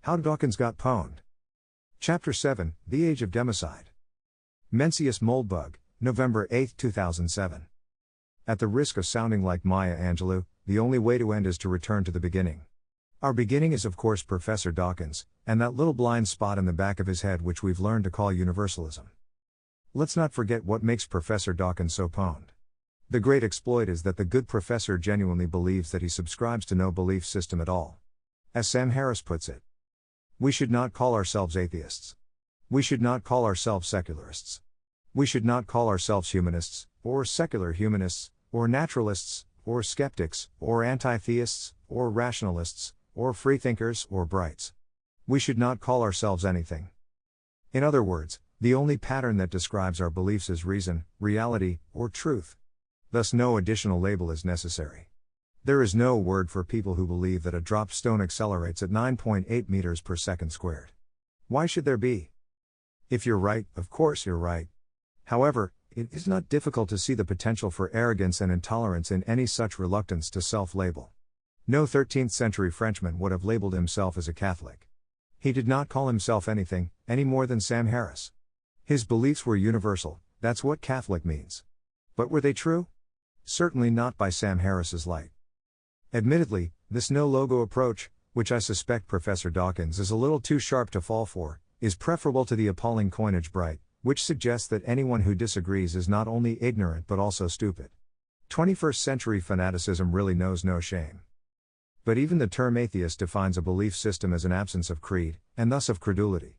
How Dawkins got pwned. Chapter 7, The Age of Democide. Mencius Moldbug, November 8, 2007. At the risk of sounding like Maya Angelou, the only way to end is to return to the beginning. Our beginning is of course Professor Dawkins, and that little blind spot in the back of his head which we've learned to call universalism. Let's not forget what makes Professor Dawkins so pwned. The great exploit is that the good professor genuinely believes that he subscribes to no belief system at all. As Sam Harris puts it, we should not call ourselves atheists. We should not call ourselves secularists. We should not call ourselves humanists, or secular humanists, or naturalists, or skeptics, or anti-theists, or rationalists, or freethinkers, or brights. We should not call ourselves anything. In other words, the only pattern that describes our beliefs is reason, reality, or truth. Thus no additional label is necessary. There is no word for people who believe that a dropped stone accelerates at 9.8 meters per second squared. Why should there be? If you're right, of course you're right. However, it is not difficult to see the potential for arrogance and intolerance in any such reluctance to self-label. No 13th century Frenchman would have labeled himself as a Catholic. He did not call himself anything, any more than Sam Harris. His beliefs were universal, that's what Catholic means. But were they true? Certainly not by Sam Harris's light. Admittedly, this no-logo approach, which I suspect Professor Dawkins is a little too sharp to fall for, is preferable to the appalling coinage bright, which suggests that anyone who disagrees is not only ignorant but also stupid. 21st century fanaticism really knows no shame. But even the term atheist defines a belief system as an absence of creed, and thus of credulity.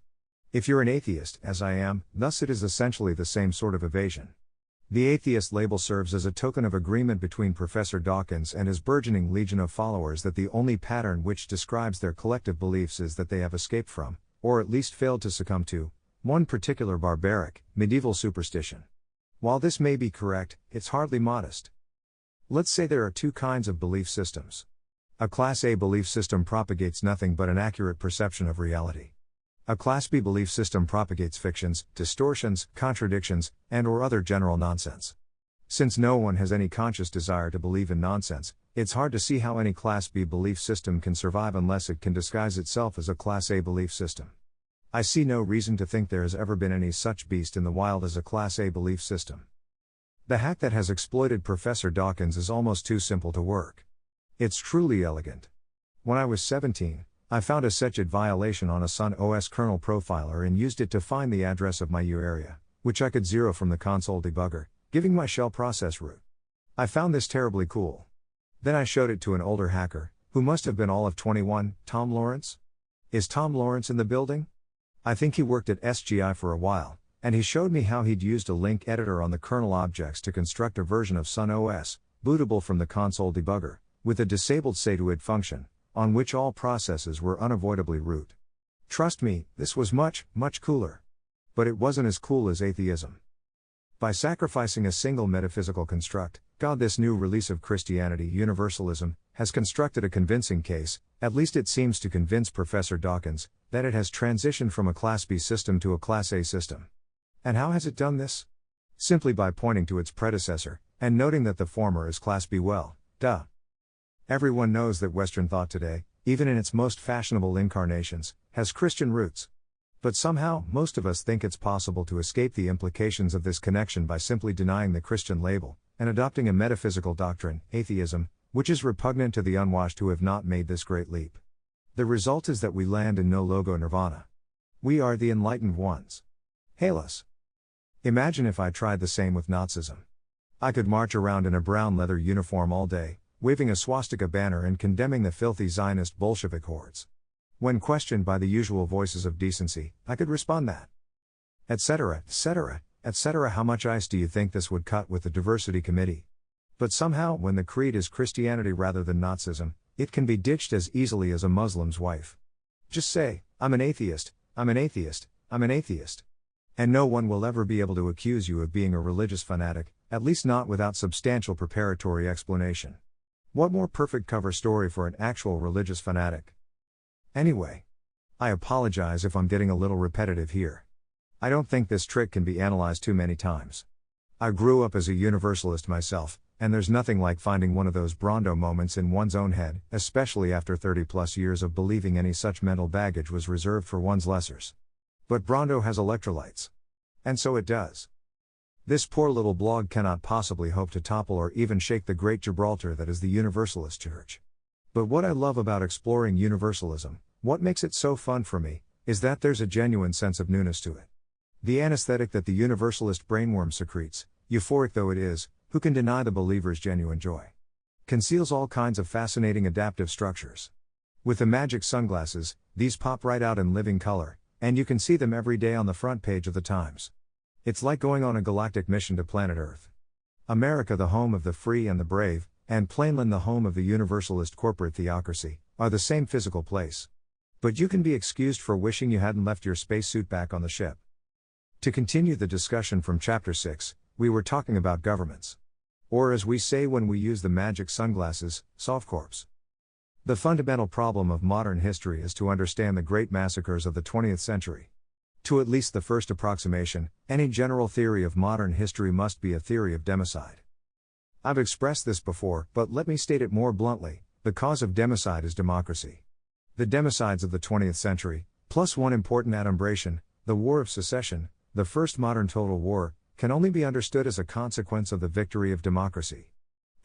If you're an atheist, as I am, thus it is essentially the same sort of evasion. The atheist label serves as a token of agreement between Professor Dawkins and his burgeoning legion of followers that the only pattern which describes their collective beliefs is that they have escaped from, or at least failed to succumb to, one particular barbaric, medieval superstition. While this may be correct, it's hardly modest. Let's say there are two kinds of belief systems. A Class A belief system propagates nothing but an accurate perception of reality. A Class B belief system propagates fictions, distortions, contradictions, and/or other general nonsense. Since no one has any conscious desire to believe in nonsense, it's hard to see how any Class B belief system can survive unless it can disguise itself as a Class A belief system. I see no reason to think there has ever been any such beast in the wild as a Class A belief system. The hack that has exploited Professor Dawkins is almost too simple to work. It's truly elegant. When I was 17, I found a Seched violation on a Sun OS kernel profiler and used it to find the address of my U area, which I could zero from the console debugger, giving my shell process root. I found this terribly cool. Then I showed it to an older hacker, who must have been all of 21, Tom Lawrence? Is Tom Lawrence in the building? I think he worked at SGI for a while, and he showed me how he'd used a link editor on the kernel objects to construct a version of Sun OS, bootable from the console debugger, with a disabled say-to-id function, on which all processes were unavoidably root. Trust me, this was much, much cooler. But it wasn't as cool as atheism. By sacrificing a single metaphysical construct, God, this new release of Christianity, Universalism, has constructed a convincing case, at least it seems to convince Professor Dawkins, that it has transitioned from a Class B system to a Class A system. And how has it done this? Simply by pointing to its predecessor, and noting that the former is Class B. Well, duh. Everyone knows that Western thought today, even in its most fashionable incarnations, has Christian roots. But somehow, most of us think it's possible to escape the implications of this connection by simply denying the Christian label, and adopting a metaphysical doctrine, atheism, which is repugnant to the unwashed who have not made this great leap. The result is that we land in no-logo nirvana. We are the enlightened ones. Hail us. Imagine if I tried the same with Nazism. I could march around in a brown leather uniform all day, waving a swastika banner and condemning the filthy Zionist Bolshevik hordes. When questioned by the usual voices of decency, I could respond that, etc., etc., etc. How much ice do you think this would cut with the diversity committee? But somehow, when the creed is Christianity rather than Nazism, it can be ditched as easily as a Muslim's wife. Just say, I'm an atheist, I'm an atheist, I'm an atheist. And no one will ever be able to accuse you of being a religious fanatic, at least not without substantial preparatory explanation. What more perfect cover story for an actual religious fanatic? Anyway, I apologize if I'm getting a little repetitive here. I don't think this trick can be analyzed too many times. I grew up as a universalist myself, and there's nothing like finding one of those Brando moments in one's own head, especially after 30 plus years of believing any such mental baggage was reserved for one's lessers. But Brando has electrolytes. And so it does. This poor little blog cannot possibly hope to topple or even shake the great Gibraltar that is the Universalist Church. But what I love about exploring universalism, what makes it so fun for me, is that there's a genuine sense of newness to it. The anesthetic that the universalist brainworm secretes, euphoric though it is, who can deny the believer's genuine joy? Conceals all kinds of fascinating adaptive structures. With the magic sunglasses, these pop right out in living color, and you can see them every day on the front page of the Times. It's like going on a galactic mission to planet Earth. America, the home of the free and the brave, and Plainland, the home of the universalist corporate theocracy, are the same physical place. But you can be excused for wishing you hadn't left your spacesuit back on the ship. To continue the discussion from Chapter 6, we were talking about governments. Or as we say when we use the magic sunglasses, softcorps. The fundamental problem of modern history is to understand the great massacres of the 20th century. To at least the first approximation, any general theory of modern history must be a theory of democide. I've expressed this before, but let me state it more bluntly: the cause of democide is democracy. The democides of the 20th century, plus one important adumbration, the War of Secession, the first modern total war, can only be understood as a consequence of the victory of democracy.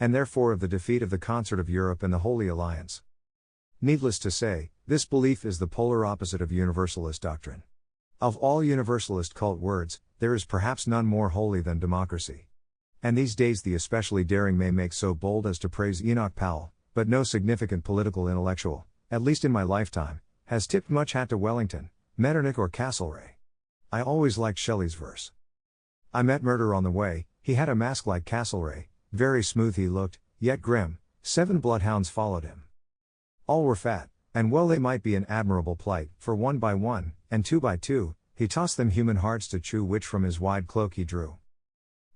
And therefore of the defeat of the concert of Europe and the Holy Alliance. Needless to say, this belief is the polar opposite of universalist doctrine. Of all universalist cult words, there is perhaps none more holy than democracy. And these days the especially daring may make so bold as to praise Enoch Powell, but no significant political intellectual, at least in my lifetime, has tipped much hat to Wellington, Metternich or Castlereagh. I always liked Shelley's verse. I met murder on the way, he had a mask like Castlereagh, very smooth he looked, yet grim, 7 bloodhounds followed him. All were fat, and well they might be in admirable plight, for 1 by 1, and 2 by 2, he tossed them human hearts to chew, which from his wide cloak he drew.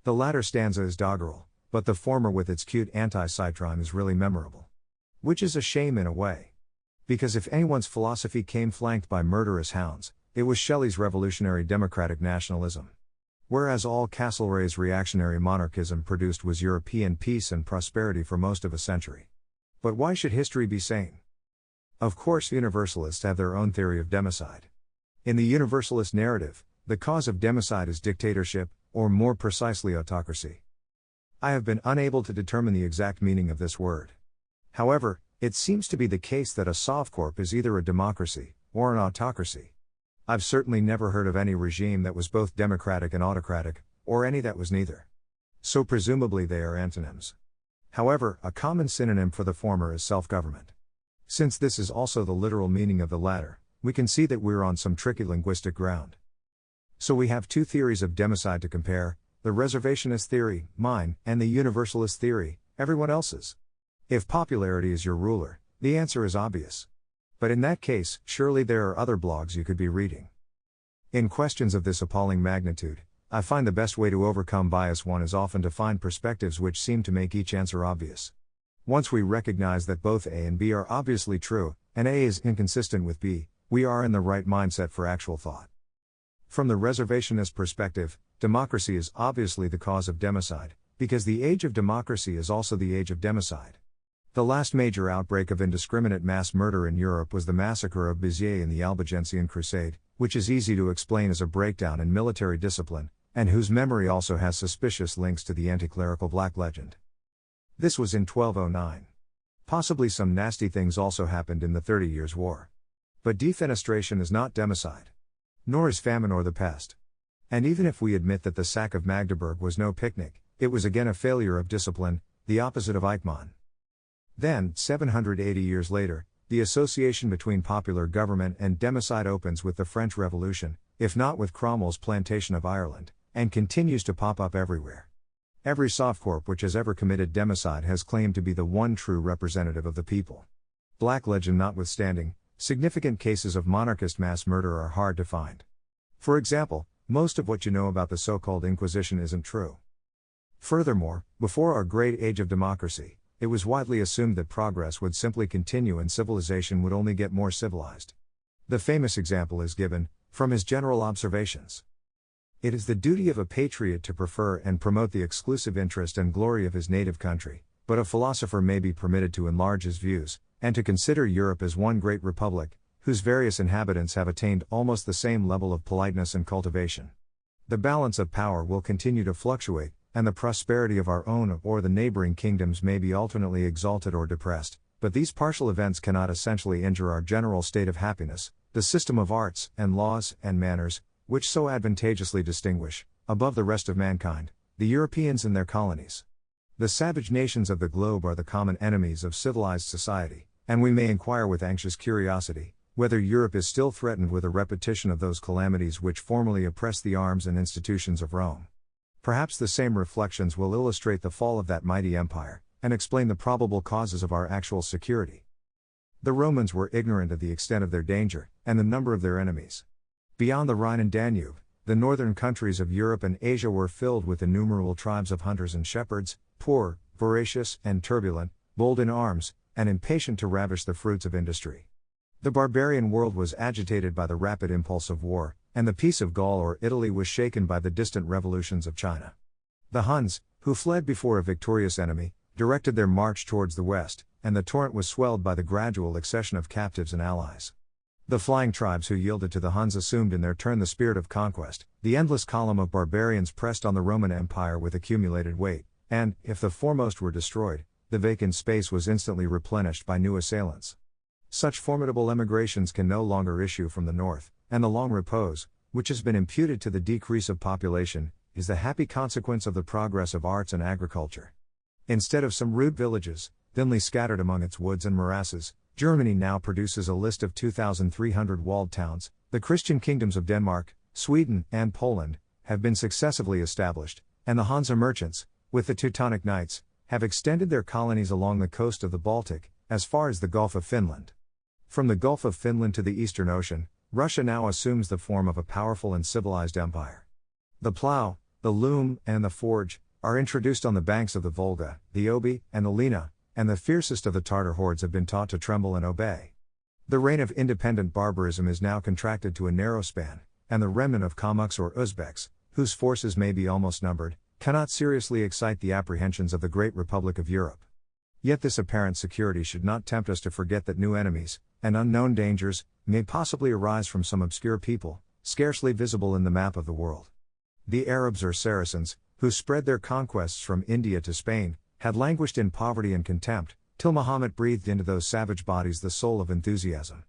The latter stanza is doggerel, but the former with its cute anti-sight rhyme is really memorable. Which is a shame in a way. Because if anyone's philosophy came flanked by murderous hounds, it was Shelley's revolutionary democratic nationalism. Whereas all Castlereagh's reactionary monarchism produced was European peace and prosperity for most of a century. But why should history be sane? Of course, universalists have their own theory of democide. In the universalist narrative, the cause of democide is dictatorship, or more precisely autocracy. I have been unable to determine the exact meaning of this word. However, it seems to be the case that a softcorp is either a democracy, or an autocracy. I've certainly never heard of any regime that was both democratic and autocratic, or any that was neither. So presumably they are antonyms. However, a common synonym for the former is self-government. Since this is also the literal meaning of the latter, we can see that we're on some tricky linguistic ground. So we have 2 theories of democide to compare, the reservationist theory, mine, and the universalist theory, everyone else's. If popularity is your ruler, the answer is obvious. But in that case, surely there are other blogs you could be reading. In questions of this appalling magnitude, I find the best way to overcome bias one is often to find perspectives which seem to make each answer obvious. Once we recognize that both A and B are obviously true, and A is inconsistent with B, we are in the right mindset for actual thought. From the reservationist perspective, democracy is obviously the cause of democide, because the age of democracy is also the age of democide. The last major outbreak of indiscriminate mass murder in Europe was the massacre of Béziers in the Albigensian Crusade, which is easy to explain as a breakdown in military discipline, and whose memory also has suspicious links to the anti-clerical Black Legend. This was in 1209. Possibly some nasty things also happened in the 30 Years' War. But defenestration is not democide. Nor is famine or the pest. And even if we admit that the sack of Magdeburg was no picnic, it was again a failure of discipline, the opposite of Eichmann. Then, 780 years later, the association between popular government and democide opens with the French Revolution, if not with Cromwell's plantation of Ireland, and continues to pop up everywhere. Every softcorp which has ever committed democide has claimed to be the one true representative of the people. Black Legend notwithstanding, significant cases of monarchist mass murder are hard to find. For example, most of what you know about the so-called Inquisition isn't true. Furthermore, before our great age of democracy, it was widely assumed that progress would simply continue and civilization would only get more civilized. The famous example is Gibbon, from his general observations. It is the duty of a patriot to prefer and promote the exclusive interest and glory of his native country, but a philosopher may be permitted to enlarge his views, and to consider Europe as one great republic, whose various inhabitants have attained almost the same level of politeness and cultivation. The balance of power will continue to fluctuate, and the prosperity of our own or the neighboring kingdoms may be alternately exalted or depressed, but these partial events cannot essentially injure our general state of happiness, the system of arts, and laws, and manners, which so advantageously distinguish, above the rest of mankind, the Europeans and their colonies. The savage nations of the globe are the common enemies of civilized society, and we may inquire with anxious curiosity, whether Europe is still threatened with a repetition of those calamities which formerly oppressed the arms and institutions of Rome. Perhaps the same reflections will illustrate the fall of that mighty empire, and explain the probable causes of our actual security. The Romans were ignorant of the extent of their danger, and the number of their enemies. Beyond the Rhine and Danube, the northern countries of Europe and Asia were filled with innumerable tribes of hunters and shepherds, poor, voracious and turbulent, bold in arms, and impatient to ravish the fruits of industry. The barbarian world was agitated by the rapid impulse of war, and the peace of Gaul or Italy was shaken by the distant revolutions of China. The Huns, who fled before a victorious enemy, directed their march towards the west, and the torrent was swelled by the gradual accession of captives and allies. The flying tribes who yielded to the Huns assumed in their turn the spirit of conquest. The endless column of barbarians pressed on the Roman Empire with accumulated weight, and, if the foremost were destroyed, the vacant space was instantly replenished by new assailants. Such formidable emigrations can no longer issue from the north, and the long repose, which has been imputed to the decrease of population, is the happy consequence of the progress of arts and agriculture. Instead of some rude villages, thinly scattered among its woods and morasses, Germany now produces a list of 2,300 walled towns. The Christian kingdoms of Denmark, Sweden, and Poland have been successively established, and the Hansa merchants, with the Teutonic Knights, have extended their colonies along the coast of the Baltic, as far as the Gulf of Finland. From the Gulf of Finland to the Eastern Ocean, Russia now assumes the form of a powerful and civilized empire. The plough, the loom, and the forge are introduced on the banks of the Volga, the Oby, and the Lena, and the fiercest of the Tartar hordes have been taught to tremble and obey. The reign of independent barbarism is now contracted to a narrow span, and the remnant of Kalmucks or Uzbeks, whose forces may be almost numbered, cannot seriously excite the apprehensions of the great Republic of Europe. Yet this apparent security should not tempt us to forget that new enemies, and unknown dangers, may possibly arise from some obscure people, scarcely visible in the map of the world. The Arabs or Saracens, who spread their conquests from India to Spain, had languished in poverty and contempt, till Muhammad breathed into those savage bodies the soul of enthusiasm.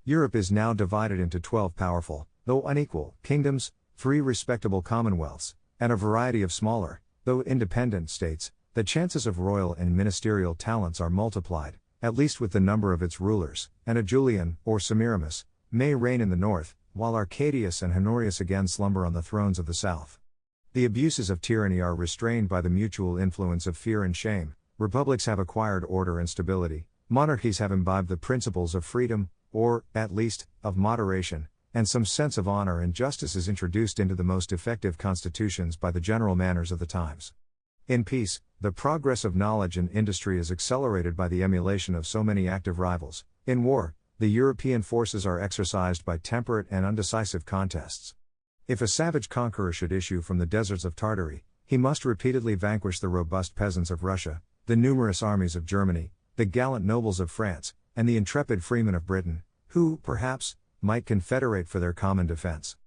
Europe is now divided into 12 powerful, though unequal, kingdoms, 3 respectable commonwealths, and a variety of smaller, though independent states. The chances of royal and ministerial talents are multiplied, at least with the number of its rulers, and a Julian, or Semiramis, may reign in the north, while Arcadius and Honorius again slumber on the thrones of the south. The abuses of tyranny are restrained by the mutual influence of fear and shame. Republics have acquired order and stability, monarchies have imbibed the principles of freedom, or, at least, of moderation, and some sense of honor and justice is introduced into the most effective constitutions by the general manners of the times. In peace, the progress of knowledge and industry is accelerated by the emulation of so many active rivals. In war, the European forces are exercised by temperate and undecisive contests. If a savage conqueror should issue from the deserts of Tartary, he must repeatedly vanquish the robust peasants of Russia, the numerous armies of Germany, the gallant nobles of France, and the intrepid freemen of Britain, who, perhaps, might confederate for their common defense.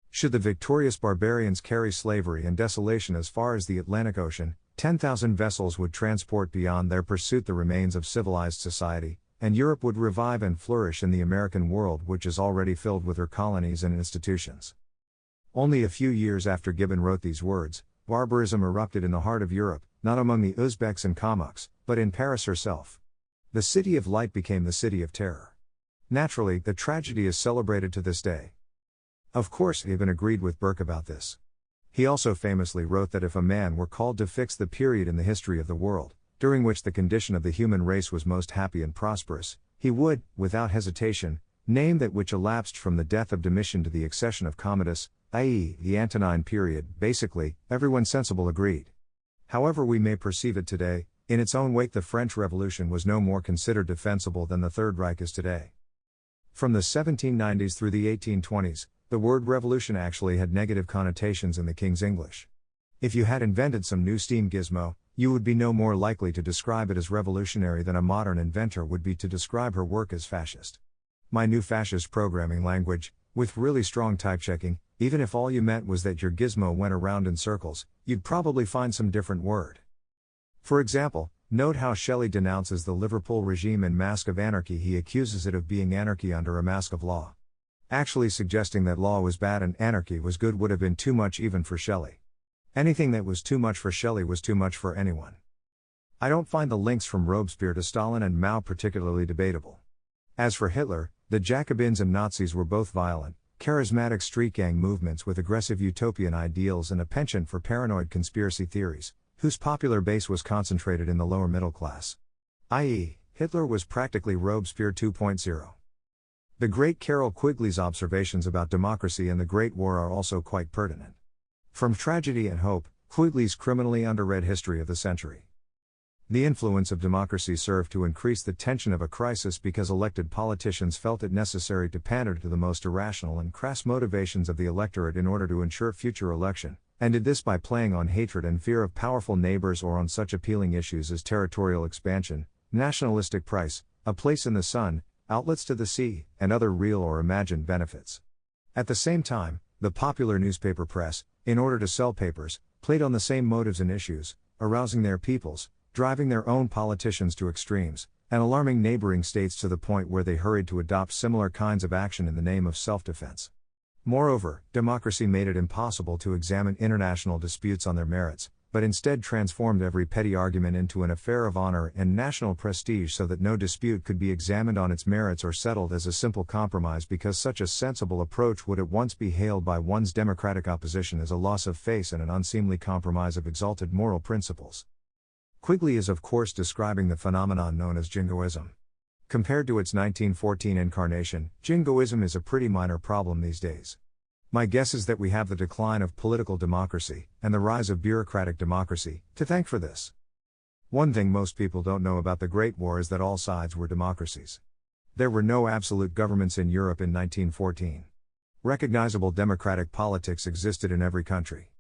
Should the victorious barbarians carry slavery and desolation as far as the Atlantic Ocean, 10,000 vessels would transport beyond their pursuit the remains of civilized society, and Europe would revive and flourish in the American world, which is already filled with her colonies and institutions. Only a few years after Gibbon wrote these words, barbarism erupted in the heart of Europe, not among the Uzbeks and Kalmucks, but in Paris herself. The city of light became the city of terror. Naturally, the tragedy is celebrated to this day. Of course, Gibbon agreed with Burke about this. He also famously wrote that if a man were called to fix the period in the history of the world, during which the condition of the human race was most happy and prosperous, he would, without hesitation, name that which elapsed from the death of Domitian to the accession of Commodus, i.e., the Antonine period. Basically, everyone sensible agreed. However we may perceive it today, in its own wake the French Revolution was no more considered defensible than the Third Reich is today. From the 1790s through the 1820s, The word revolution actually had negative connotations in the King's English. If you had invented some new steam gizmo, you would be no more likely to describe it as revolutionary than a modern inventor would be to describe her work as fascist. My new fascist programming language, with really strong type checking, even if all you meant was that your gizmo went around in circles, you'd probably find some different word. For example, note how Shelley denounces the Liverpool regime in Mask of Anarchy. He accuses it of being anarchy under a mask of law. Actually suggesting that law was bad and anarchy was good would have been too much even for Shelley. Anything that was too much for Shelley was too much for anyone. I don't find the links from Robespierre to Stalin and Mao particularly debatable. As for Hitler, the Jacobins and Nazis were both violent, charismatic street gang movements with aggressive utopian ideals and a penchant for paranoid conspiracy theories, whose popular base was concentrated in the lower middle class. I.e., Hitler was practically Robespierre 2.0. The great Carroll Quigley's observations about democracy and the Great War are also quite pertinent. From Tragedy and Hope, Quigley's criminally underread history of the century. The influence of democracy served to increase the tension of a crisis because elected politicians felt it necessary to pander to the most irrational and crass motivations of the electorate in order to ensure future election, and did this by playing on hatred and fear of powerful neighbors or on such appealing issues as territorial expansion, nationalistic price, a place in the sun, outlets to the sea, and other real or imagined benefits. At the same time, the popular newspaper press, in order to sell papers, played on the same motives and issues, arousing their peoples, driving their own politicians to extremes, and alarming neighboring states to the point where they hurried to adopt similar kinds of action in the name of self-defense. Moreover, democracy made it impossible to examine international disputes on their merits, but instead transformed every petty argument into an affair of honor and national prestige so that no dispute could be examined on its merits or settled as a simple compromise, because such a sensible approach would at once be hailed by one's democratic opposition as a loss of face and an unseemly compromise of exalted moral principles. Quigley is of course describing the phenomenon known as jingoism. Compared to its 1914 incarnation, jingoism is a pretty minor problem these days. My guess is that we have the decline of political democracy, and the rise of bureaucratic democracy, to thank for this. One thing most people don't know about the Great War is that all sides were democracies. There were no absolute governments in Europe in 1914. Recognizable democratic politics existed in every country.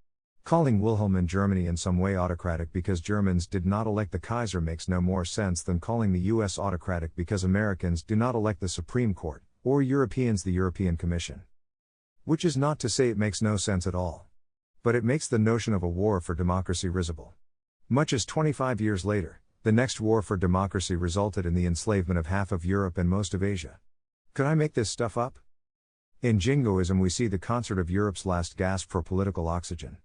Calling Wilhelm in Germany in some way autocratic because Germans did not elect the Kaiser makes no more sense than calling the US autocratic because Americans do not elect the Supreme Court, or Europeans the European Commission. Which is not to say it makes no sense at all. But it makes the notion of a war for democracy risible. Much as 25 years later, the next war for democracy resulted in the enslavement of half of Europe and most of Asia. Could I make this stuff up? In jingoism we see the concert of Europe's last gasp for political oxygen.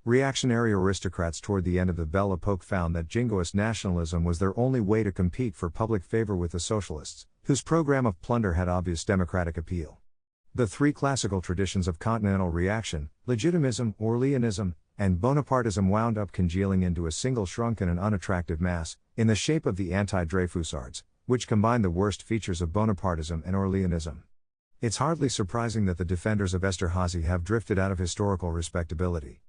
Reactionary aristocrats toward the end of the Belle Epoque found that jingoist nationalism was their only way to compete for public favor with the socialists, whose program of plunder had obvious democratic appeal. The three classical traditions of continental reaction, legitimism, Orleanism, and Bonapartism wound up congealing into a single shrunken and unattractive mass, in the shape of the anti-Dreyfusards, which combined the worst features of Bonapartism and Orleanism. It's hardly surprising that the defenders of Esterhazy have drifted out of historical respectability.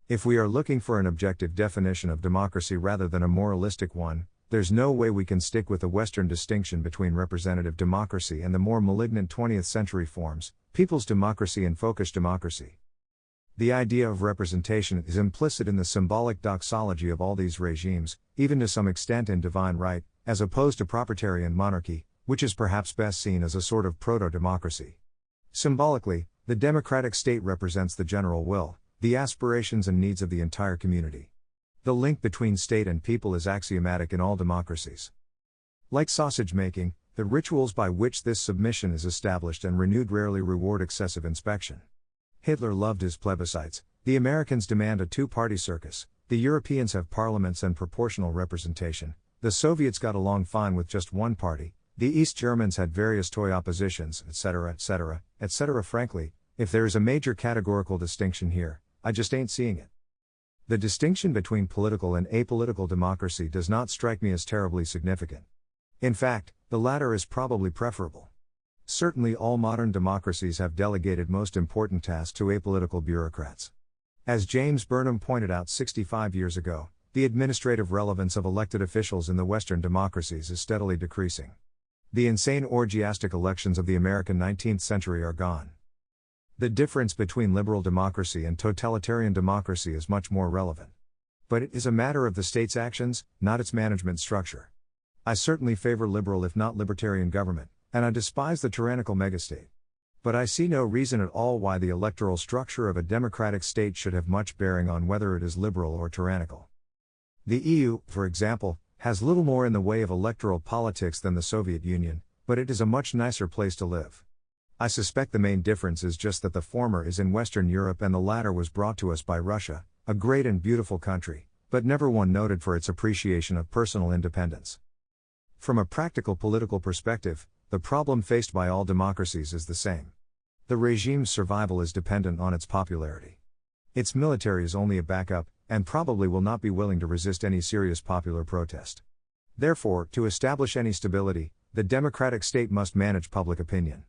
If we are looking for an objective definition of democracy rather than a moralistic one, there's no way we can stick with the Western distinction between representative democracy and the more malignant 20th century forms, people's democracy and folkish democracy. The idea of representation is implicit in the symbolic doxology of all these regimes, even to some extent in divine right, as opposed to proprietarian monarchy, which is perhaps best seen as a sort of proto-democracy. Symbolically, the democratic state represents the general will, the aspirations and needs of the entire community. The link between state and people is axiomatic in all democracies. Like sausage making, the rituals by which this submission is established and renewed rarely reward excessive inspection. Hitler loved his plebiscites, the Americans demand a two-party circus, the Europeans have parliaments and proportional representation, the Soviets got along fine with just one party, the East Germans had various toy oppositions, etc., etc., etc. Frankly, if there is a major categorical distinction here, I just ain't seeing it. The distinction between political and apolitical democracy does not strike me as terribly significant. In fact, the latter is probably preferable. Certainly all modern democracies have delegated most important tasks to apolitical bureaucrats. As James Burnham pointed out 65 years ago, the administrative relevance of elected officials in the Western democracies is steadily decreasing. The insane orgiastic elections of the American 19th century are gone. The difference between liberal democracy and totalitarian democracy is much more relevant. But it is a matter of the state's actions, not its management structure. I certainly favor liberal if not libertarian government, and I despise the tyrannical megastate. But I see no reason at all why the electoral structure of a democratic state should have much bearing on whether it is liberal or tyrannical. The EU, for example, has little more in the way of electoral politics than the Soviet Union, but it is a much nicer place to live. I suspect the main difference is just that the former is in Western Europe and the latter was brought to us by Russia, a great and beautiful country, but never one noted for its appreciation of personal independence. From a practical political perspective, the problem faced by all democracies is the same. The regime's survival is dependent on its popularity. Its military is only a backup, and probably will not be willing to resist any serious popular protest. Therefore, to establish any stability, the democratic state must manage public opinion.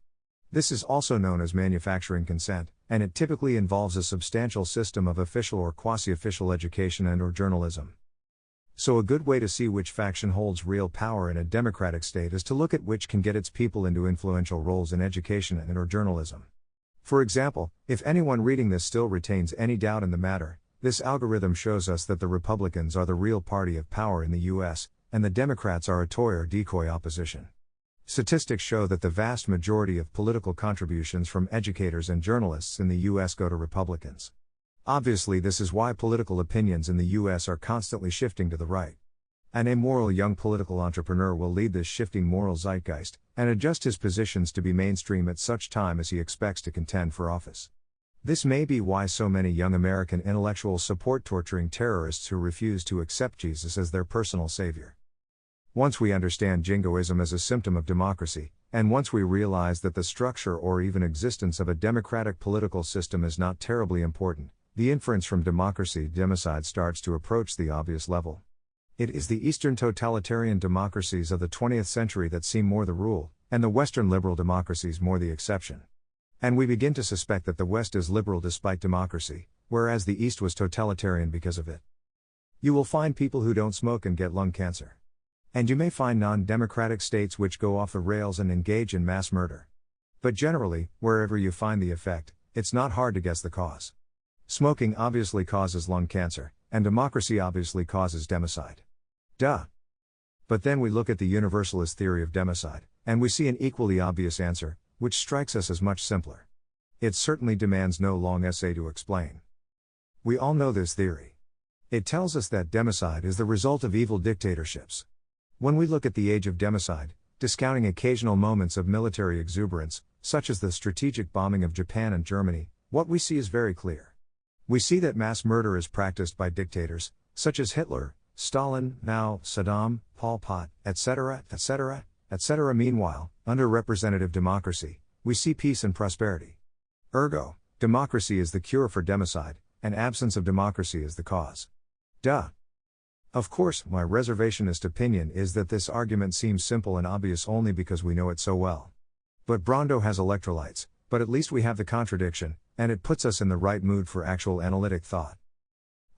This is also known as manufacturing consent, and it typically involves a substantial system of official or quasi-official education and/or journalism. So a good way to see which faction holds real power in a democratic state is to look at which can get its people into influential roles in education and/or journalism. For example, if anyone reading this still retains any doubt in the matter, this algorithm shows us that the Republicans are the real party of power in the US, and the Democrats are a toy or decoy opposition. Statistics show that the vast majority of political contributions from educators and journalists in the US go to Republicans. Obviously, this is why political opinions in the US are constantly shifting to the right. An immoral young political entrepreneur will lead this shifting moral zeitgeist, and adjust his positions to be mainstream at such time as he expects to contend for office. This may be why so many young American intellectuals support torturing terrorists who refuse to accept Jesus as their personal savior. Once we understand jingoism as a symptom of democracy, and once we realize that the structure or even existence of a democratic political system is not terribly important, the inference from democracy democide starts to approach the obvious level. It is the Eastern totalitarian democracies of the 20th century that seem more the rule, and the Western liberal democracies more the exception. And we begin to suspect that the West is liberal despite democracy, whereas the East was totalitarian because of it. You will find people who don't smoke and get lung cancer. And you may find non-democratic states which go off the rails and engage in mass murder. But generally, wherever you find the effect, it's not hard to guess the cause. Smoking obviously causes lung cancer, and democracy obviously causes democide. Duh. But then we look at the universalist theory of democide, and we see an equally obvious answer, which strikes us as much simpler. It certainly demands no long essay to explain. We all know this theory. It tells us that democide is the result of evil dictatorships. When we look at the age of democide, discounting occasional moments of military exuberance, such as the strategic bombing of Japan and Germany, what we see is very clear. We see that mass murder is practiced by dictators, such as Hitler, Stalin, Mao, Saddam, Pol Pot, etc., etc., etc. Meanwhile, under representative democracy, we see peace and prosperity. Ergo, democracy is the cure for democide, and absence of democracy is the cause. Duh. Of course, my reservationist opinion is that this argument seems simple and obvious only because we know it so well. But Brando has electrolytes, but at least we have the contradiction, and it puts us in the right mood for actual analytic thought.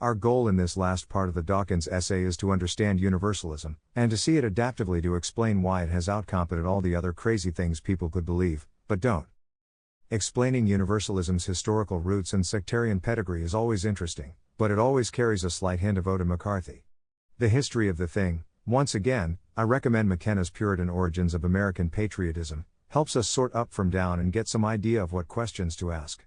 Our goal in this last part of the Dawkins essay is to understand universalism, and to see it adaptively to explain why it has outcompeted all the other crazy things people could believe, but don't. Explaining universalism's historical roots and sectarian pedigree is always interesting, but it always carries a slight hint of Oda McCarthy. The history of the thing, once again, I recommend McKenna's Puritan Origins of American Patriotism, helps us sort up from down and get some idea of what questions to ask.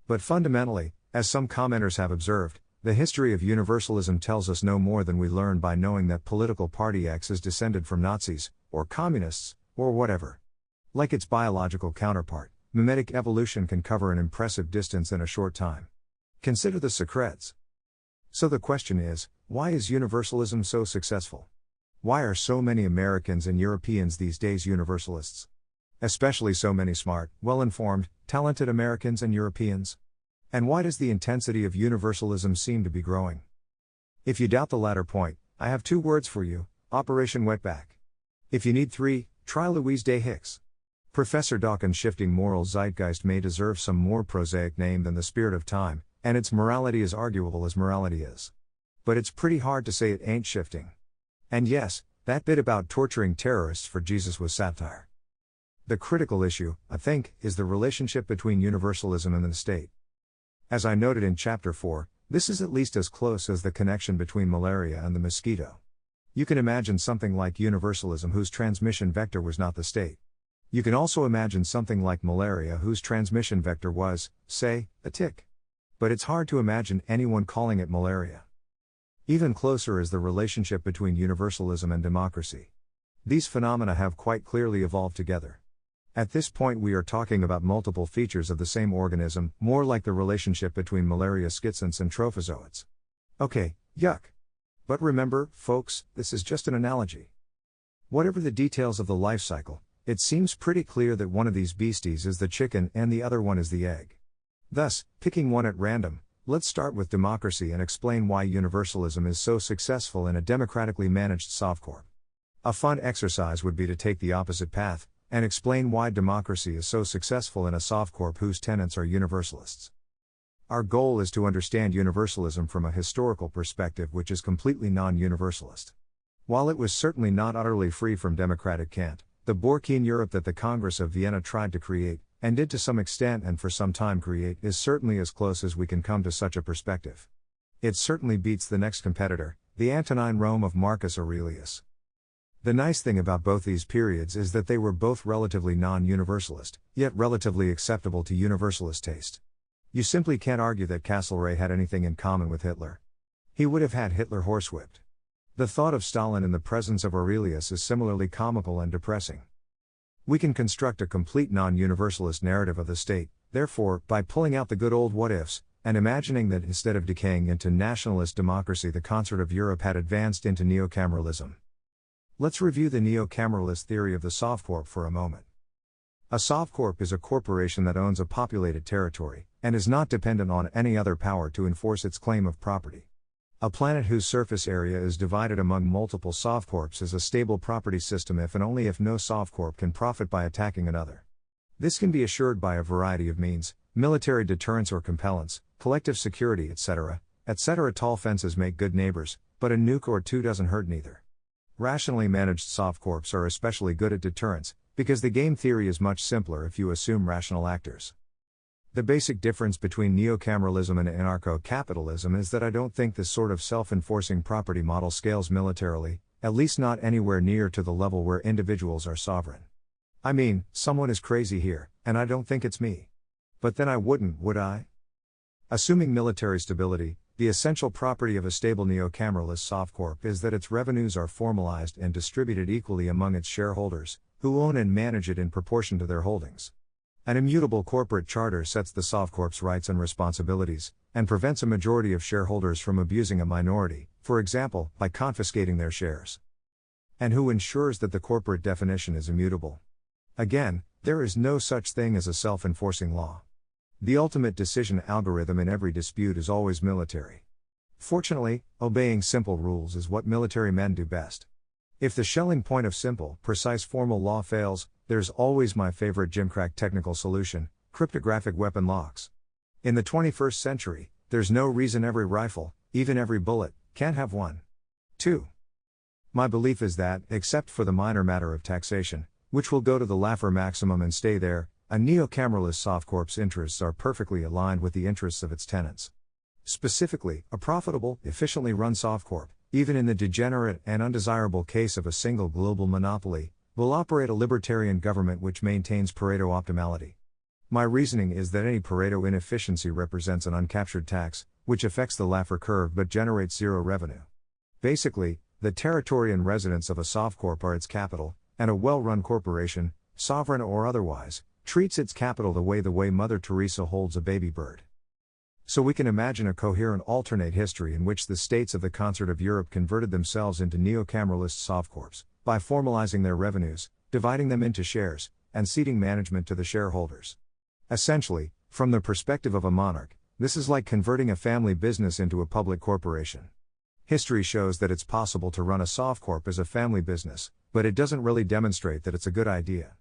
But fundamentally, as some commenters have observed, the history of universalism tells us no more than we learn by knowing that political party X is descended from Nazis, or communists, or whatever. Like its biological counterpart, mimetic evolution can cover an impressive distance in a short time. Consider the Socreds. So the question is, why is universalism so successful? Why are so many Americans and Europeans these days universalists? Especially so many smart, well-informed, talented Americans and Europeans? And why does the intensity of universalism seem to be growing? If you doubt the latter point, I have 2 words for you: Operation Wetback. If you need 3, try Louise Day Hicks. Professor Dawkins' shifting moral zeitgeist may deserve some more prosaic name than the spirit of time, and its morality is arguable as morality is. But it's pretty hard to say it ain't shifting. And yes, that bit about torturing terrorists for Jesus was satire. The critical issue, I think, is the relationship between universalism and the state. As I noted in Chapter 4, this is at least as close as the connection between malaria and the mosquito. You can imagine something like universalism whose transmission vector was not the state. You can also imagine something like malaria whose transmission vector was, say, a tick. But it's hard to imagine anyone calling it malaria. Even closer is the relationship between universalism and democracy. These phenomena have quite clearly evolved together. At this point we are talking about multiple features of the same organism, more like the relationship between malaria schizzants and trophozoites. Okay, yuck. But remember, folks, this is just an analogy. Whatever the details of the life cycle, it seems pretty clear that one of these beasties is the chicken and the other one is the egg. Thus, picking one at random, let's start with democracy and explain why universalism is so successful in a democratically managed softcorp. A fun exercise would be to take the opposite path, and explain why democracy is so successful in a softcorp whose tenants are universalists. Our goal is to understand universalism from a historical perspective which is completely non-universalist. While it was certainly not utterly free from democratic cant, the Burkean Europe that the Congress of Vienna tried to create, and did to some extent and for some time create, is certainly as close as we can come to such a perspective. It certainly beats the next competitor, the Antonine Rome of Marcus Aurelius. The nice thing about both these periods is that they were both relatively non-universalist, yet relatively acceptable to universalist taste. You simply can't argue that Castlereagh had anything in common with Hitler. He would have had Hitler horsewhipped. The thought of Stalin in the presence of Aurelius is similarly comical and depressing. We can construct a complete non-universalist narrative of the state, therefore, by pulling out the good old what-ifs, and imagining that instead of decaying into nationalist democracy the concert of Europe had advanced into neocameralism. Let's review the neocameralist theory of the softcorp for a moment. A softcorp is a corporation that owns a populated territory, and is not dependent on any other power to enforce its claim of property. A planet whose surface area is divided among multiple softcorps is a stable property system if and only if no softcorp can profit by attacking another. This can be assured by a variety of means: military deterrence or compellence, collective security, etc., etc. Tall fences make good neighbors, but a nuke or two doesn't hurt neither. Rationally managed softcorps are especially good at deterrence, because the game theory is much simpler if you assume rational actors. The basic difference between neocameralism and anarcho-capitalism is that I don't think this sort of self-enforcing property model scales militarily, at least not anywhere near to the level where individuals are sovereign. I mean, someone is crazy here, and I don't think it's me. But then I wouldn't, would I? Assuming military stability, the essential property of a stable neocameralist softcorp is that its revenues are formalized and distributed equally among its shareholders, who own and manage it in proportion to their holdings. An immutable corporate charter sets the softcorp's rights and responsibilities, and prevents a majority of shareholders from abusing a minority, for example, by confiscating their shares. And who ensures that the corporate definition is immutable? Again, there is no such thing as a self-enforcing law. The ultimate decision algorithm in every dispute is always military. Fortunately, obeying simple rules is what military men do best. If the Schelling point of simple, precise formal law fails, there's always my favorite gimcrack technical solution: cryptographic weapon locks. In the 21st century, there's no reason every rifle, even every bullet, can't have one. 2. My belief is that, except for the minor matter of taxation, which will go to the Laffer maximum and stay there, a neocameralist softcorp's interests are perfectly aligned with the interests of its tenants. Specifically, a profitable, efficiently run softcorp, even in the degenerate and undesirable case of a single global monopoly, will operate a libertarian government which maintains Pareto optimality. My reasoning is that any Pareto inefficiency represents an uncaptured tax, which affects the Laffer curve but generates zero revenue. Basically, the territory and residents of a softcorp are its capital, and a well-run corporation, sovereign or otherwise, treats its capital the way Mother Teresa holds a baby bird. So we can imagine a coherent alternate history in which the states of the concert of Europe converted themselves into neocameralist softcorps, by formalizing their revenues, dividing them into shares, and ceding management to the shareholders. Essentially, from the perspective of a monarch, this is like converting a family business into a public corporation. History shows that it's possible to run a softcorp as a family business, but it doesn't really demonstrate that it's a good idea.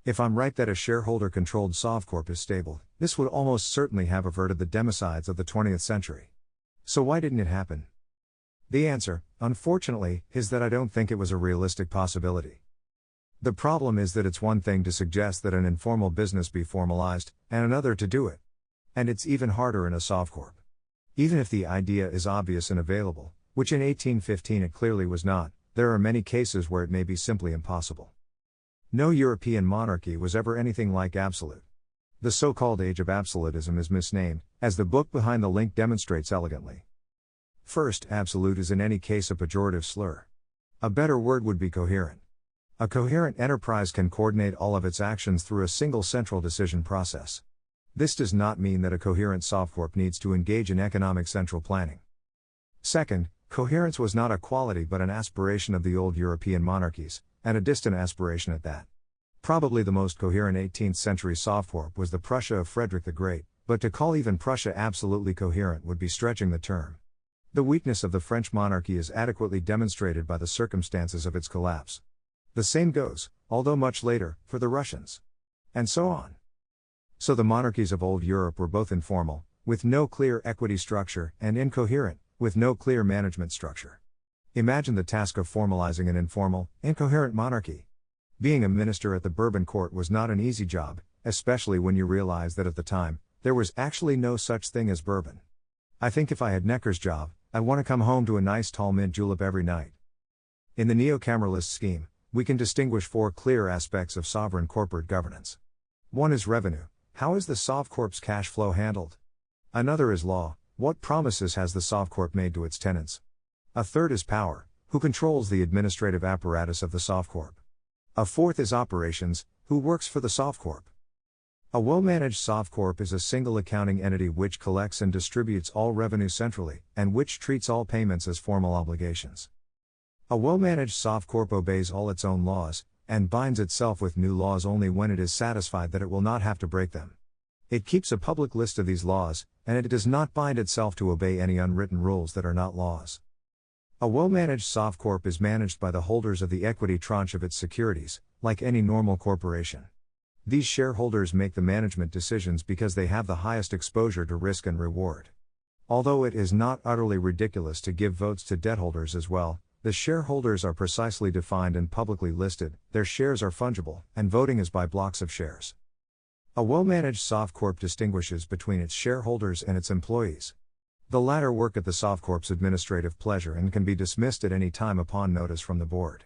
If I'm right that a shareholder-controlled softcorp is stable, this would almost certainly have averted the democides of the 20th century. So why didn't it happen? The answer, unfortunately, is that I don't think it was a realistic possibility. The problem is that it's one thing to suggest that an informal business be formalized, and another to do it. And it's even harder in a softcorp. Even if the idea is obvious and available, which in 1815 it clearly was not, there are many cases where it may be simply impossible. No European monarchy was ever anything like absolute. The so-called age of absolutism is misnamed, as the book behind the link demonstrates elegantly. First, absolute is in any case a pejorative slur. A better word would be coherent. A coherent enterprise can coordinate all of its actions through a single central decision process. This does not mean that a coherent softcorp needs to engage in economic central planning. Second, coherence was not a quality but an aspiration of the old European monarchies, and a distant aspiration at that. Probably the most coherent 18th century softcorp was the Prussia of Frederick the Great, but to call even Prussia absolutely coherent would be stretching the term. The weakness of the French monarchy is adequately demonstrated by the circumstances of its collapse. The same goes, although much later, for the Russians. And so on. So the monarchies of old Europe were both informal, with no clear equity structure, and incoherent, with no clear management structure. Imagine the task of formalizing an informal, incoherent monarchy. Being a minister at the Bourbon court was not an easy job, especially when you realize that at the time, there was actually no such thing as Bourbon. I think if I had Necker's job, I'd want to come home to a nice tall mint julep every night. In the neocameralist scheme, we can distinguish four clear aspects of sovereign corporate governance. One is revenue. How is the softcorp's cash flow handled? Another is law. What promises has the softcorp made to its tenants? A third is power. Who controls the administrative apparatus of the softcorp? A fourth is operations. Who works for the softcorp? A well-managed softcorp is a single accounting entity which collects and distributes all revenue centrally, and which treats all payments as formal obligations. A well-managed softcorp obeys all its own laws, and binds itself with new laws only when it is satisfied that it will not have to break them. It keeps a public list of these laws, and it does not bind itself to obey any unwritten rules that are not laws. A well-managed softcorp is managed by the holders of the equity tranche of its securities, like any normal corporation. These shareholders make the management decisions because they have the highest exposure to risk and reward. Although it is not utterly ridiculous to give votes to debt holders as well, the shareholders are precisely defined and publicly listed, their shares are fungible, and voting is by blocks of shares. A well-managed softcorp distinguishes between its shareholders and its employees. The latter work at the softcorp's administrative pleasure and can be dismissed at any time upon notice from the board.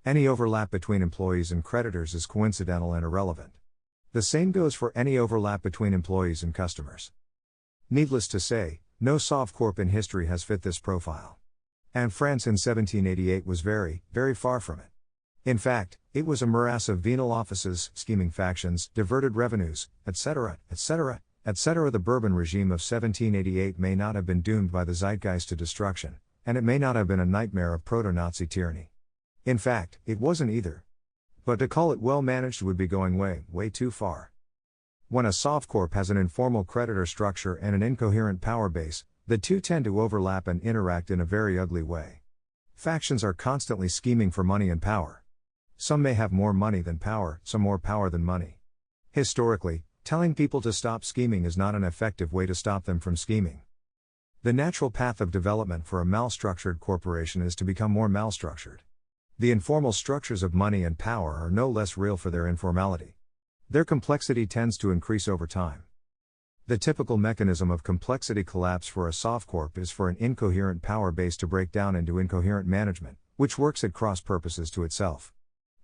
Any overlap between employees and creditors is coincidental and irrelevant. The same goes for any overlap between employees and customers. Needless to say, no softcorp in history has fit this profile. And France in 1788 was very, very far from it. In fact, it was a morass of venal offices, scheming factions, diverted revenues, etc., etc., etc. The Bourbon regime of 1788 may not have been doomed by the zeitgeist to destruction, and it may not have been a nightmare of proto-Nazi tyranny. In fact, it wasn't either. But to call it well-managed would be going way, way too far. When a softcorp has an informal creditor structure and an incoherent power base, the two tend to overlap and interact in a very ugly way. Factions are constantly scheming for money and power. Some may have more money than power, some more power than money. Historically, telling people to stop scheming is not an effective way to stop them from scheming. The natural path of development for a malstructured corporation is to become more malstructured. The informal structures of money and power are no less real for their informality. Their complexity tends to increase over time. The typical mechanism of complexity collapse for a softcorp is for an incoherent power base to break down into incoherent management, which works at cross purposes to itself.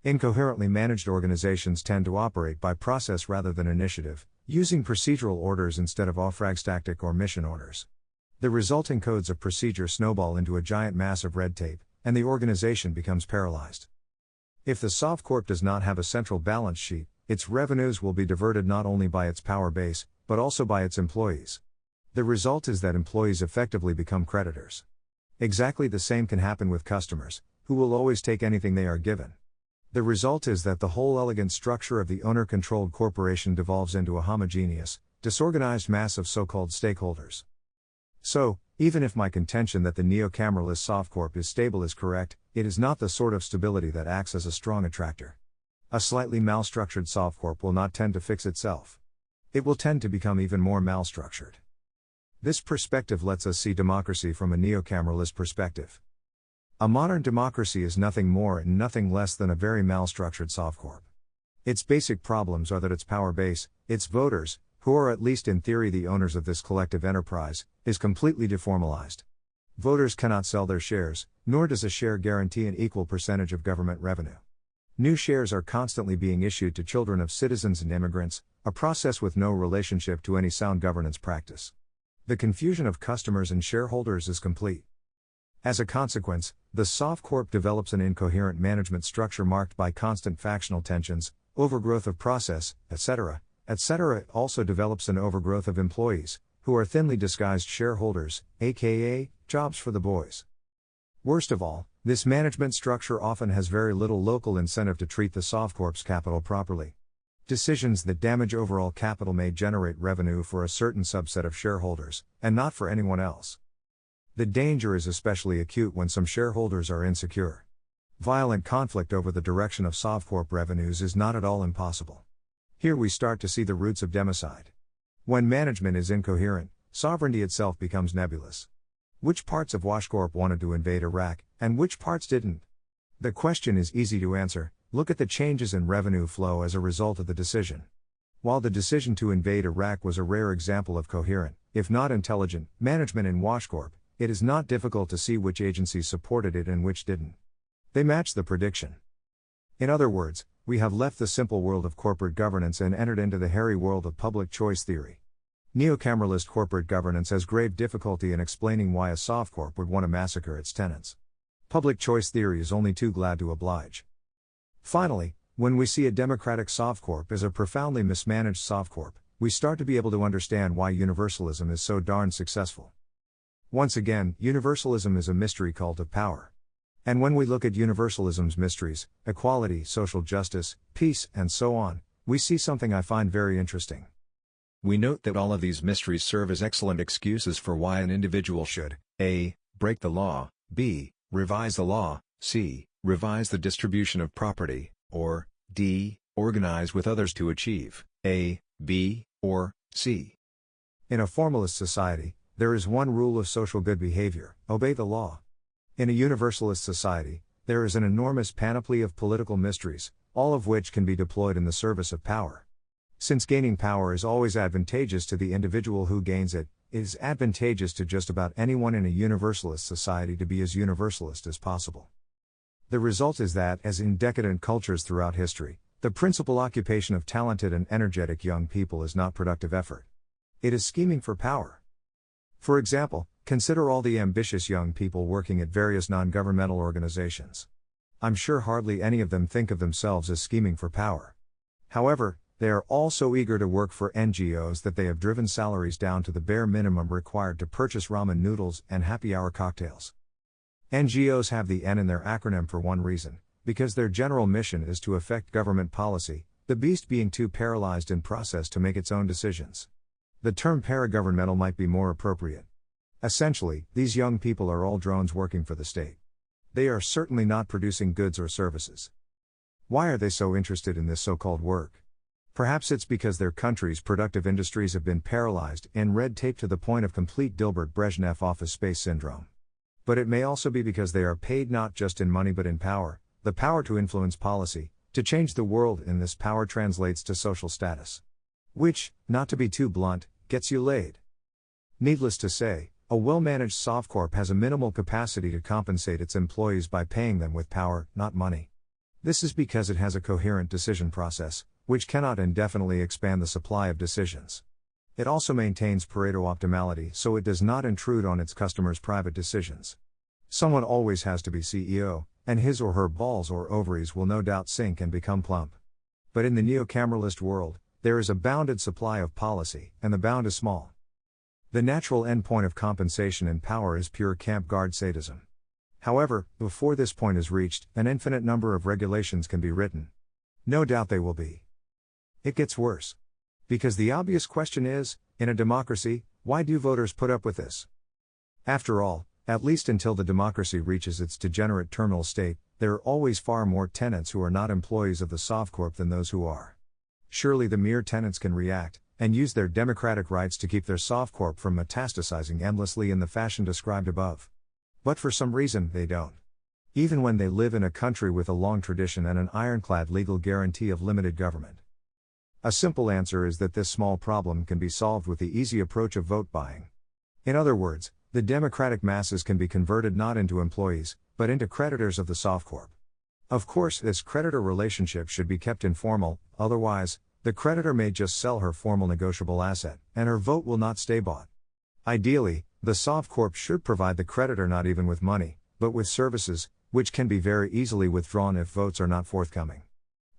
Incoherently managed organizations tend to operate by process rather than initiative, using procedural orders instead of Auftragstactic or mission orders. The resulting codes of procedure snowball into a giant mass of red tape, and the organization becomes paralyzed. If the softcorp does not have a central balance sheet, its revenues will be diverted not only by its power base, but also by its employees. The result is that employees effectively become creditors. Exactly the same can happen with customers, who will always take anything they are given. The result is that the whole elegant structure of the owner-controlled corporation devolves into a homogeneous, disorganized mass of so-called stakeholders. So, even if my contention that the neocameralist softcorp is stable is correct, it is not the sort of stability that acts as a strong attractor. A slightly malstructured softcorp will not tend to fix itself. It will tend to become even more malstructured. This perspective lets us see democracy from a neocameralist perspective. A modern democracy is nothing more and nothing less than a very malstructured softcorp. Its basic problems are that its power base, its voters, who are at least in theory the owners of this collective enterprise, is completely deformalized. Voters cannot sell their shares, nor does a share guarantee an equal percentage of government revenue. New shares are constantly being issued to children of citizens and immigrants, a process with no relationship to any sound governance practice. The confusion of customers and shareholders is complete. As a consequence, the softcorp develops an incoherent management structure marked by constant factional tensions, overgrowth of process, etc., etc. It also develops an overgrowth of employees, who are thinly disguised shareholders, aka, jobs for the boys. Worst of all, this management structure often has very little local incentive to treat the softcorp's capital properly. Decisions that damage overall capital may generate revenue for a certain subset of shareholders, and not for anyone else. The danger is especially acute when some shareholders are insecure. Violent conflict over the direction of softcorp revenues is not at all impossible. Here we start to see the roots of democide. When management is incoherent, sovereignty itself becomes nebulous. Which parts of WashCorp wanted to invade Iraq, and which parts didn't? The question is easy to answer. Look at the changes in revenue flow as a result of the decision. While the decision to invade Iraq was a rare example of coherent, if not intelligent, management in WashCorp, it is not difficult to see which agencies supported it and which didn't. They match the prediction. In other words, we have left the simple world of corporate governance and entered into the hairy world of public choice theory. Neocameralist corporate governance has grave difficulty in explaining why a softcorp would want to massacre its tenants. Public choice theory is only too glad to oblige. Finally, when we see a democratic softcorp as a profoundly mismanaged softcorp, we start to be able to understand why universalism is so darn successful. Once again, universalism is a mystery cult of power. And when we look at universalism's mysteries, equality, social justice, peace, and so on, we see something I find very interesting. We note that all of these mysteries serve as excellent excuses for why an individual should a. break the law, b. revise the law, c. revise the distribution of property, or d. organize with others to achieve a, b, or c. In a formalist society, there is one rule of social good behavior: obey the law. In a universalist society, there is an enormous panoply of political mysteries, all of which can be deployed in the service of power. Since gaining power is always advantageous to the individual who gains it, it is advantageous to just about anyone in a universalist society to be as universalist as possible. The result is that, as in decadent cultures throughout history, the principal occupation of talented and energetic young people is not productive effort. It is scheming for power. For example, consider all the ambitious young people working at various non-governmental organizations. I'm sure hardly any of them think of themselves as scheming for power. However, they are all so eager to work for NGOs that they have driven salaries down to the bare minimum required to purchase ramen noodles and happy hour cocktails. NGOs have the N in their acronym for one reason: because their general mission is to affect government policy, the beast being too paralyzed in process to make its own decisions. The term paragovernmental might be more appropriate. Essentially, these young people are all drones working for the state. They are certainly not producing goods or services. Why are they so interested in this so-called work? Perhaps it's because their country's productive industries have been paralyzed in red tape to the point of complete Dilbert Brezhnev office space syndrome. But it may also be because they are paid not just in money but in power, the power to influence policy, to change the world, and this power translates to social status. Which, not to be too blunt, gets you laid. Needless to say, a well-managed softcorp has a minimal capacity to compensate its employees by paying them with power, not money. This is because it has a coherent decision process, which cannot indefinitely expand the supply of decisions. It also maintains Pareto optimality, so it does not intrude on its customers' private decisions. Someone always has to be CEO, and his or her balls or ovaries will no doubt sink and become plump. But in the neocameralist world, there is a bounded supply of policy, and the bound is small. The natural endpoint of compensation and power is pure camp guard sadism. However, before this point is reached, an infinite number of regulations can be written. No doubt they will be. It gets worse. Because the obvious question is, in a democracy, why do voters put up with this? After all, at least until the democracy reaches its degenerate terminal state, there are always far more tenants who are not employees of the softcorp than those who are. Surely the mere tenants can react, and use their democratic rights to keep their softcorp from metastasizing endlessly in the fashion described above. But for some reason, they don't. even when they live in a country with a long tradition and an ironclad legal guarantee of limited government? A simple answer is that this small problem can be solved with the easy approach of vote buying. In other words, the democratic masses can be converted not into employees, but into creditors of the softcorp. Of course, this creditor relationship should be kept informal, otherwise, the creditor may just sell her formal negotiable asset, and her vote will not stay bought. Ideally, the softcorp should provide the creditor not even with money, but with services, which can be very easily withdrawn if votes are not forthcoming.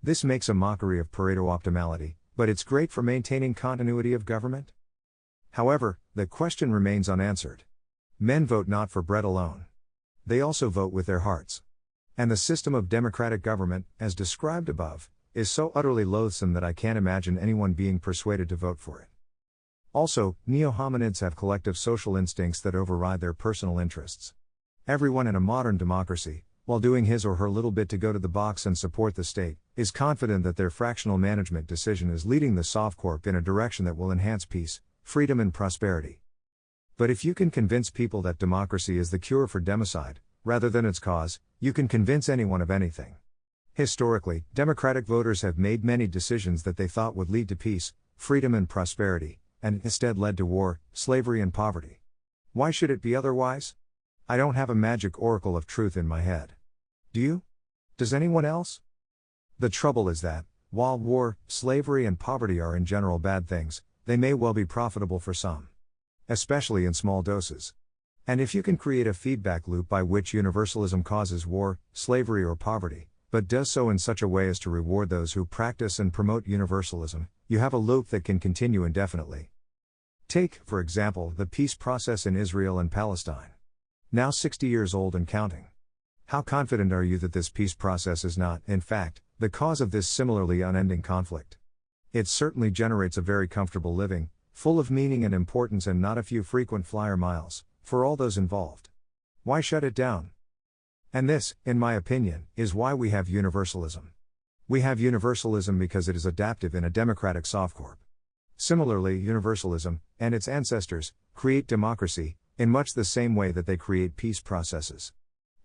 This makes a mockery of Pareto optimality, but it's great for maintaining continuity of government. However, the question remains unanswered. Men vote not for bread alone. They also vote with their hearts. And the system of democratic government, as described above, is so utterly loathsome that I can't imagine anyone being persuaded to vote for it. Also, neo-hominids have collective social instincts that override their personal interests. Everyone in a modern democracy, while doing his or her little bit to go to the box and support the state, is confident that their fractional management decision is leading the softcorp in a direction that will enhance peace, freedom and prosperity. But if you can convince people that democracy is the cure for democide, rather than its cause, you can convince anyone of anything. Historically, Democratic voters have made many decisions that they thought would lead to peace, freedom and prosperity, and instead led to war, slavery and poverty. Why should it be otherwise? I don't have a magic oracle of truth in my head. Do you? Does anyone else? The trouble is that, while war, slavery and poverty are in general bad things, they may well be profitable for some. Especially in small doses. And if you can create a feedback loop by which universalism causes war, slavery or poverty, but does so in such a way as to reward those who practice and promote universalism, you have a loop that can continue indefinitely. Take, for example, the peace process in Israel and Palestine. Now 60 years old and counting. How confident are you that this peace process is not, in fact, the cause of this similarly unending conflict? It certainly generates a very comfortable living, full of meaning and importance and not a few frequent flyer miles, for all those involved. Why shut it down? And this, in my opinion, is why we have universalism. We have universalism because it is adaptive in a democratic softcorp. Similarly, universalism, and its ancestors, create democracy, in much the same way that they create peace processes.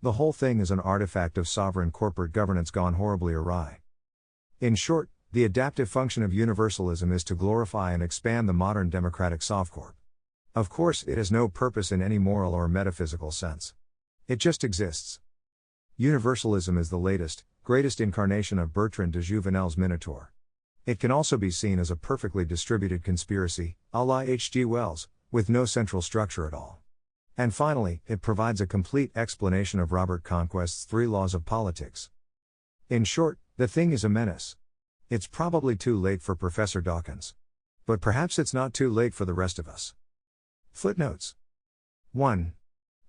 The whole thing is an artifact of sovereign corporate governance gone horribly awry. In short, the adaptive function of universalism is to glorify and expand the modern democratic softcorp. Of course, it has no purpose in any moral or metaphysical sense. It just exists. Universalism is the latest, greatest incarnation of Bertrand de Jouvenel's Minotaur. It can also be seen as a perfectly distributed conspiracy, a la H.G. Wells, with no central structure at all. And finally, it provides a complete explanation of Robert Conquest's 3 laws of politics. In short, the thing is a menace. It's probably too late for Professor Dawkins. But perhaps it's not too late for the rest of us. Footnotes. 1.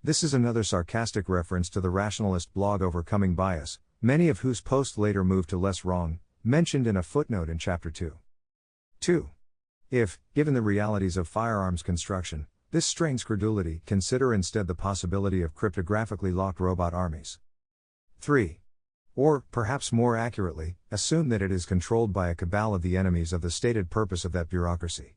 This is another sarcastic reference to the rationalist blog Overcoming Bias, many of whose posts later moved to Less Wrong, mentioned in a footnote in Chapter 2. 2. If, given the realities of firearms construction, this strains credulity, consider instead the possibility of cryptographically locked robot armies. 3. Or, perhaps more accurately, assume that it is controlled by a cabal of the enemies of the stated purpose of that bureaucracy.